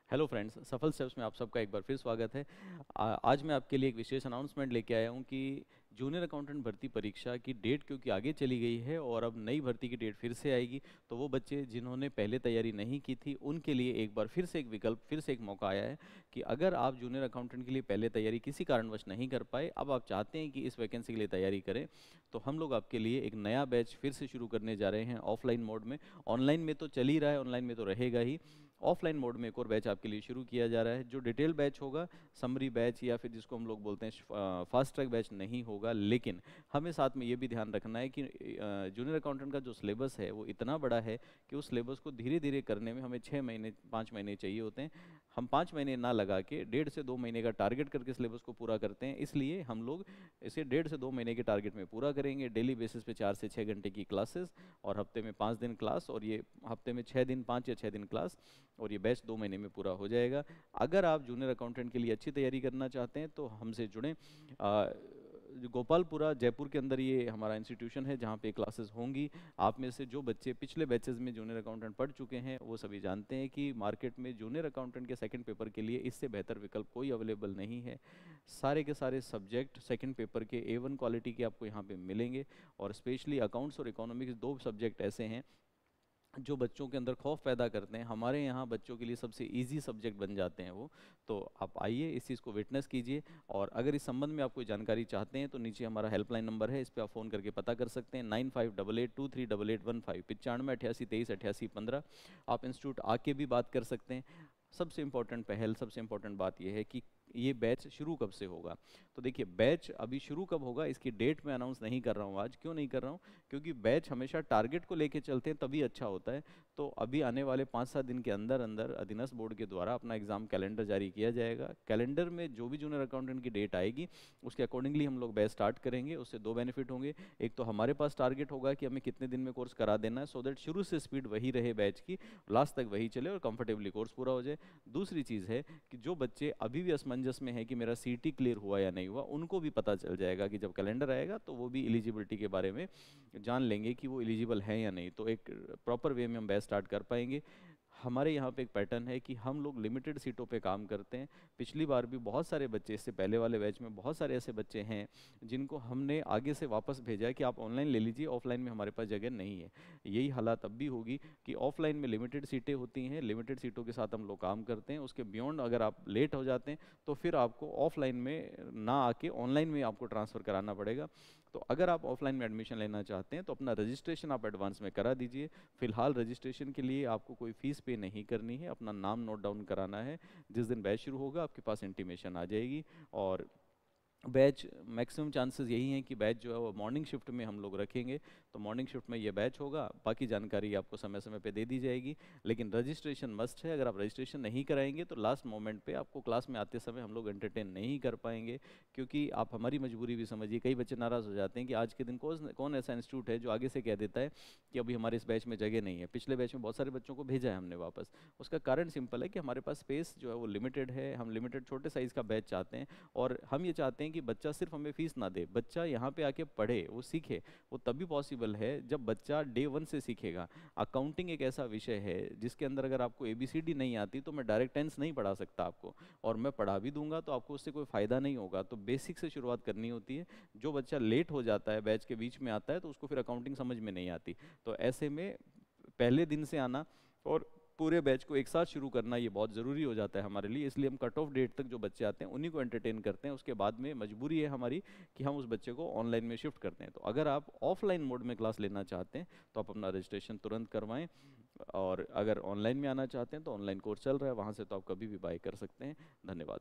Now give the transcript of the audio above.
Hello friends, सफल steps में आप सबका एक बार फिर स्वागत है। आज मैं आपके लिए एक विशेष अनाउंसमेंट लेके आया हूँ कि जूनियर अकाउंटेंट भर्ती परीक्षा की डेट क्योंकि आगे चली गई है और अब नई भर्ती की डेट फिर से आएगी, तो वो बच्चे जिन्होंने पहले तैयारी नहीं की थी उनके लिए एक बार फिर से एक विकल्प, फिर से एक मौका आया है कि अगर आप जूनियर अकाउंटेंट के लिए पहले तैयारी किसी कारणवश नहीं कर पाए, अब आप चाहते हैं कि इस वैकेंसी के लिए तैयारी करें, तो हम लोग आपके लिए एक नया बैच फिर से शुरू करने जा रहे हैं ऑफलाइन मोड में। ऑनलाइन में तो चल ही रहा है, ऑनलाइन में तो रहेगा ही। ऑफलाइन मोड में एक और बैच आपके लिए शुरू किया जा रहा है जो डिटेल बैच होगा, समरी बैच या फिर जिसको हम लोग बोलते हैं फास्ट ट्रैक बैच नहीं होगा। लेकिन हमें साथ में ये भी ध्यान रखना है कि जूनियर अकाउंटेंट का जो सिलेबस है वो इतना बड़ा है कि उस सिलेबस को धीरे धीरे करने में हमें 6 महीने 5 महीने चाहिए होते हैं। हम 5 महीने ना लगा के 1.5 से 2 महीने का टारगेट करके सिलेबस को पूरा करते हैं, इसलिए हम लोग इसे 1.5 से 2 महीने के टारगेट में पूरा करेंगे। डेली बेसिस पे 4 से 6 घंटे की क्लासेस और हफ्ते में 5 दिन क्लास, और ये हफ्ते में 6 दिन, 5 या 6 दिन क्लास, और ये बैच 2 महीने में पूरा हो जाएगा। अगर आप जूनियर अकाउंटेंट के लिए अच्छी तैयारी करना चाहते हैं तो हमसे जुड़ें। गोपालपुरा जयपुर के अंदर ये हमारा इंस्टीट्यूशन है जहाँ पे क्लासेस होंगी। आप में से जो बच्चे पिछले बैचेस में जूनियर अकाउंटेंट पढ़ चुके हैं वो सभी जानते हैं कि मार्केट में जूनियर अकाउंटेंट के सेकंड पेपर के लिए इससे बेहतर विकल्प कोई अवेलेबल नहीं है। सारे के सारे सब्जेक्ट सेकंड पेपर के A1 क्वालिटी के आपको यहाँ पे मिलेंगे, और स्पेशली अकाउंट्स और इकोनॉमिक्स दो सब्जेक्ट ऐसे हैं जो बच्चों के अंदर खौफ पैदा करते हैं। हमारे यहाँ बच्चों के लिए सबसे इजी सब्जेक्ट बन जाते हैं वो। तो आप आइए, इस चीज़ को विटनेस कीजिए, और अगर इस संबंध में आप कोई जानकारी चाहते हैं तो नीचे हमारा हेल्पलाइन नंबर है, इस पर आप फ़ोन करके पता कर सकते हैं। 9588238815, 9588238815। आप इंस्टीट्यूट आके भी बात कर सकते हैं। सबसे इम्पोर्टेंट पहल, सबसे इम्पोर्टेंट बात यह है कि ये बैच शुरू कब से होगा। तो देखिए, बैच अभी शुरू कब होगा इसकी डेट मैं अनाउंस नहीं कर रहा हूँ आज। क्यों नहीं कर रहा हूँ? क्योंकि बैच हमेशा टारगेट को लेके चलते हैं तभी अच्छा होता है। तो अभी आने वाले 5-7 दिन के अंदर अंदर अधीनस्थ बोर्ड के द्वारा अपना एग्जाम कैलेंडर जारी किया जाएगा। कैलेंडर में जो भी जूनियर अकाउंटेंट की डेट आएगी उसके अकॉर्डिंगली हम लोग बैच स्टार्ट करेंगे। उससे दो बेनिफिट होंगे। एक तो हमारे पास टारगेट होगा कि हमें कितने दिन में कोर्स करा देना है, सो दैट शुरू से स्पीड वही रहे बैच की, लास्ट तक वही चले और कंफर्टेबली कोर्स पूरा हो जाए। दूसरी चीज़ है कि जो बच्चे अभी भी असमंजस में है कि मेरा सीटी क्लियर हुआ या नहीं हुआ, उनको भी पता चल जाएगा कि जब कैलेंडर आएगा तो वो भी एलिजिबिलिटी के बारे में जान लेंगे कि वो एलिजिबल है या नहीं। तो एक प्रॉपर वे में हम बैच स्टार्ट कर पाएंगे। हमारे यहाँ पे एक पैटर्न है कि हम लोग लिमिटेड सीटों पे काम करते हैं। पिछली बार भी बहुत सारे बच्चे, इससे पहले वाले बैच में बहुत सारे ऐसे बच्चे हैं जिनको हमने आगे से वापस भेजा है कि आप ऑनलाइन ले लीजिए, ऑफलाइन में हमारे पास जगह नहीं है। यही हालात अब भी होगी कि ऑफलाइन में लिमिटेड सीटें होती हैं, लिमिटेड सीटों के साथ हम लोग काम करते हैं। उसके बियॉन्ड अगर आप लेट हो जाते हैं तो फिर आपको ऑफलाइन में ना आके ऑनलाइन में आपको ट्रांसफ़र कराना पड़ेगा। तो अगर आप ऑफलाइन में एडमिशन लेना चाहते हैं तो अपना रजिस्ट्रेशन आप एडवांस में करा दीजिए। फिलहाल रजिस्ट्रेशन के लिए आपको कोई फीस पे नहीं करनी है, अपना नाम नोट डाउन कराना है। जिस दिन बैच शुरू होगा आपके पास इंटीमेशन आ जाएगी। और बैच मैक्सिमम चांसेस यही हैं कि बैच जो है वो मॉर्निंग शिफ्ट में हम लोग रखेंगे। तो मॉर्निंग शिफ्ट में ये बैच होगा, बाकी जानकारी आपको समय समय पे दे दी जाएगी। लेकिन रजिस्ट्रेशन मस्ट है। अगर आप रजिस्ट्रेशन नहीं कराएंगे तो लास्ट मोमेंट पे आपको क्लास में आते समय हम लोग एंटरटेन नहीं कर पाएंगे। क्योंकि आप हमारी मजबूरी भी समझिए, कई बच्चे नाराज़ हो जाते हैं कि आज के दिन कौन कौन ऐसा इंस्टीट्यूट है जो आगे से कह देता है कि अभी हमारे इस बैच में जगह नहीं है। पिछले बैच में बहुत सारे बच्चों को भेजा है हमने वापस। उसका कारण सिंपल है कि हमारे पास स्पेस जो है वो लिमिटेड है। हम लिमिटेड छोटे साइज़ का बैच चाहते हैं, और हम ये चाहते हैं कि बच्चा सिर्फ हमें फीस ना दे, बच्चा यहाँ पे आके पढ़े, वो सीखे। वो तभी पॉसिबल है जब बच्चा डे 1 से सीखेगा। अकाउंटिंग एक ऐसा विषय है जिसके अंदर अगर आपको ABCD नहीं आती तो मैं डायरेक्ट टेंस नहीं पढ़ा सकता आपको, और मैं पढ़ा भी दूंगा तो आपको उससे कोई फ़ायदा नहीं होगा। तो बेसिक से शुरुआत करनी होती है। जो बच्चा लेट हो जाता है, बैच के बीच में आता है, तो उसको फिर अकाउंटिंग समझ में नहीं आती। तो ऐसे में पहले दिन से आना और पूरे बैच को एक साथ शुरू करना ये बहुत ज़रूरी हो जाता है हमारे लिए। इसलिए हम कट ऑफ डेट तक जो बच्चे आते हैं उन्हीं को एंटरटेन करते हैं। उसके बाद में मजबूरी है हमारी कि हम उस बच्चे को ऑनलाइन में शिफ्ट करते हैं। तो अगर आप ऑफलाइन मोड में क्लास लेना चाहते हैं तो आप अपना रजिस्ट्रेशन तुरंत करवाएं, और अगर ऑनलाइन में आना चाहते हैं तो ऑनलाइन कोर्स चल रहा है, वहाँ से तो आप कभी भी बाय कर सकते हैं। धन्यवाद।